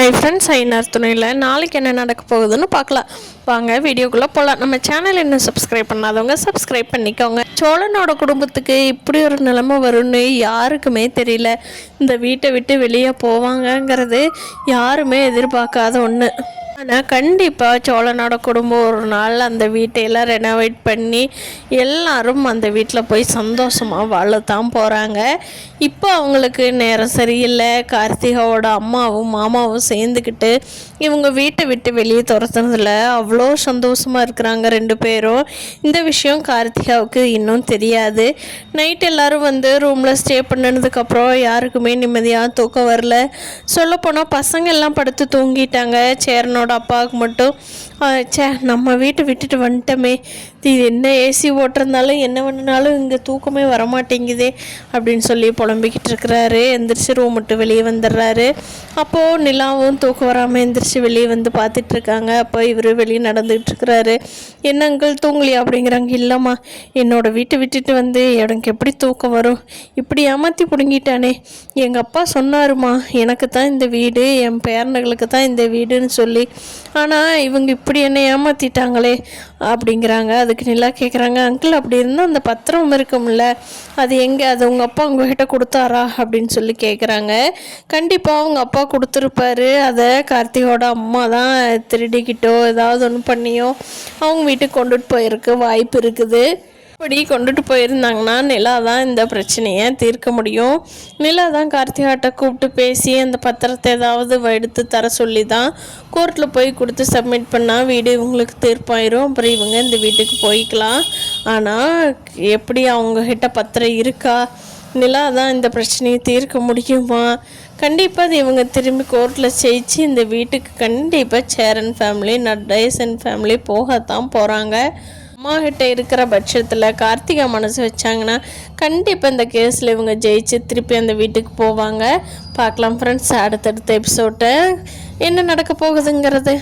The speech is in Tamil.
ஹாய் ஃப்ரெண்ட்ஸ், ஐநார் துணையில் நாளைக்கு என்ன நடக்க போகுதுன்னு பார்க்கலாம். வாங்க வீடியோக்குள்ளே போகலாம். நம்ம சேனல் இன்னும் சப்ஸ்கிரைப் பண்ணாதவங்க சப்ஸ்கிரைப் பண்ணிக்கோங்க. சோழனோட குடும்பத்துக்கு இப்படி ஒரு நிலைமை வரும்னு யாருக்குமே தெரியல. இந்த வீட்டை விட்டு வெளியே போவாங்கங்கிறது யாருமே எதிர்பார்க்காத ஒன்று. ஆனால் கண்டிப்பாக சோழனோட குடும்பம் ஒரு நாள் அந்த வீட்டையெல்லாம் ரெனோவேட் பண்ணி எல்லாரும் அந்த வீட்டில் போய் சந்தோஷமாக வாழத்தான் போகிறாங்க. இப்போ அவங்களுக்கு நேரம் சரியில்லை. கார்த்திகாவோட அம்மாவும் மாமாவும் சேர்ந்துக்கிட்டு இவங்க வீட்டை விட்டு வெளியே துரத்துனதில் அவ்வளோ சந்தோஷமாக இருக்கிறாங்க ரெண்டு பேரும். இந்த விஷயம் கார்த்திகாவுக்கு இன்னும் தெரியாது. நைட் எல்லோரும் வந்து ரூமில் ஸ்டே பண்ணதுக்கப்புறம் யாருக்குமே நிம்மதியாக தூக்கம் வரல. சொல்லப்போனால் பசங்க எல்லாம் படுத்து தூங்கிட்டாங்க. சேரனோட அப்பாவுக்கு மட்டும் நம்ம வீட்டை விட்டுட்டு வந்துட்டோமே, இது என்ன ஏசி ஓட்டுறதுனாலும் என்ன பண்ணினாலும் இங்கே தூக்கமே வரமாட்டேங்குதே அப்படின்னு சொல்லி புலம்பிக்கிட்டு இருக்கிறாரு. எந்திரிச்சு ரூம் விட்டு வெளியே வந்துடுறாரு. அப்போது நிலாவும் தூக்கம் வராமல் எந்திரிச்சு வெளியே வந்து பார்த்துட்ருக்காங்க. அப்போ இவர் வெளியே நடந்துகிட்டு இருக்கிறாரு. என்ன அங்கிள் தூங்கலையா அப்படிங்கிறாங்க. இல்லைம்மா, என்னோடய வீட்டை விட்டுட்டு வந்து எனக்கு எப்படி தூக்கம் வரும், இப்படி ஏமாற்றி பிடுங்கிட்டானே. எங்கள் அப்பா சொன்னாருமா, எனக்கு தான் இந்த வீடு, என் பேரனுகளுக்கு தான் இந்த வீடுன்னு சொல்லி, ஆனால் இவங்க இப்படி என்னை ஏமாற்றிட்டாங்களே அப்படிங்கிறாங்க. அதுக்கு நிலா கேட்குறாங்க, அங்கிள் அப்படி இருந்தால் அந்த பத்திரம் இருக்கும்ல, அது எங்கே, அது உங்கள் அப்பா உங்ககிட்ட கொடுத்தாரா அப்படின்னு சொல்லி கேட்குறாங்க. கண்டிப்பாக அவங்க அப்பா கொடுத்துருப்பாரு. அதை கார்த்திகோட அம்மா தான் திருடிக்கிட்டோ ஏதாவது ஒன்று பண்ணியோ அவங்க வீட்டுக்கு கொண்டுட்டு போயிருக்கு வாய்ப்பு இருக்குது. இப்படி கொண்டுட்டு போயிருந்தாங்கன்னா நிலா தான் இந்த பிரச்சனையை தீர்க்க முடியும். நிலா தான் கார்த்திகாட்ட கூப்பிட்டு பேசி அந்த பத்திரத்தை ஏதாவது எடுத்து தர சொல்லி தான் கோர்ட்டில் போய் கொடுத்து சப்மிட் பண்ணால் வீடு இவங்களுக்கு தீர்ப்பாயிரும். அப்புறம் இவங்க இந்த வீட்டுக்கு போய்க்கலாம். ஆனால் எப்படி அவங்கக்கிட்ட பத்திரம் இருக்கா, நிலா தான் இந்த பிரச்சனையை தீர்க்க முடியுமா? கண்டிப்பாக அது இவங்க திரும்பி கோர்ட்டில் ஜெயிச்சு இந்த வீட்டுக்கு கண்டிப்பாக சேரன் ஃபேமிலி நடேசன் ஃபேமிலி போகத்தான் போகிறாங்க. அம்மா கிட்ட இருக்கிற பட்சத்தில் கார்த்திகா மனசு வச்சாங்கன்னா கண்டிப்பாக இந்த கேஸில் இவங்க ஜெயிச்சு திருப்பி அந்த வீட்டுக்கு போவாங்க. பார்க்கலாம் ஃப்ரெண்ட்ஸ், அடுத்தடுத்த எபிசோட்டை என்ன நடக்க போகுதுங்கிறது.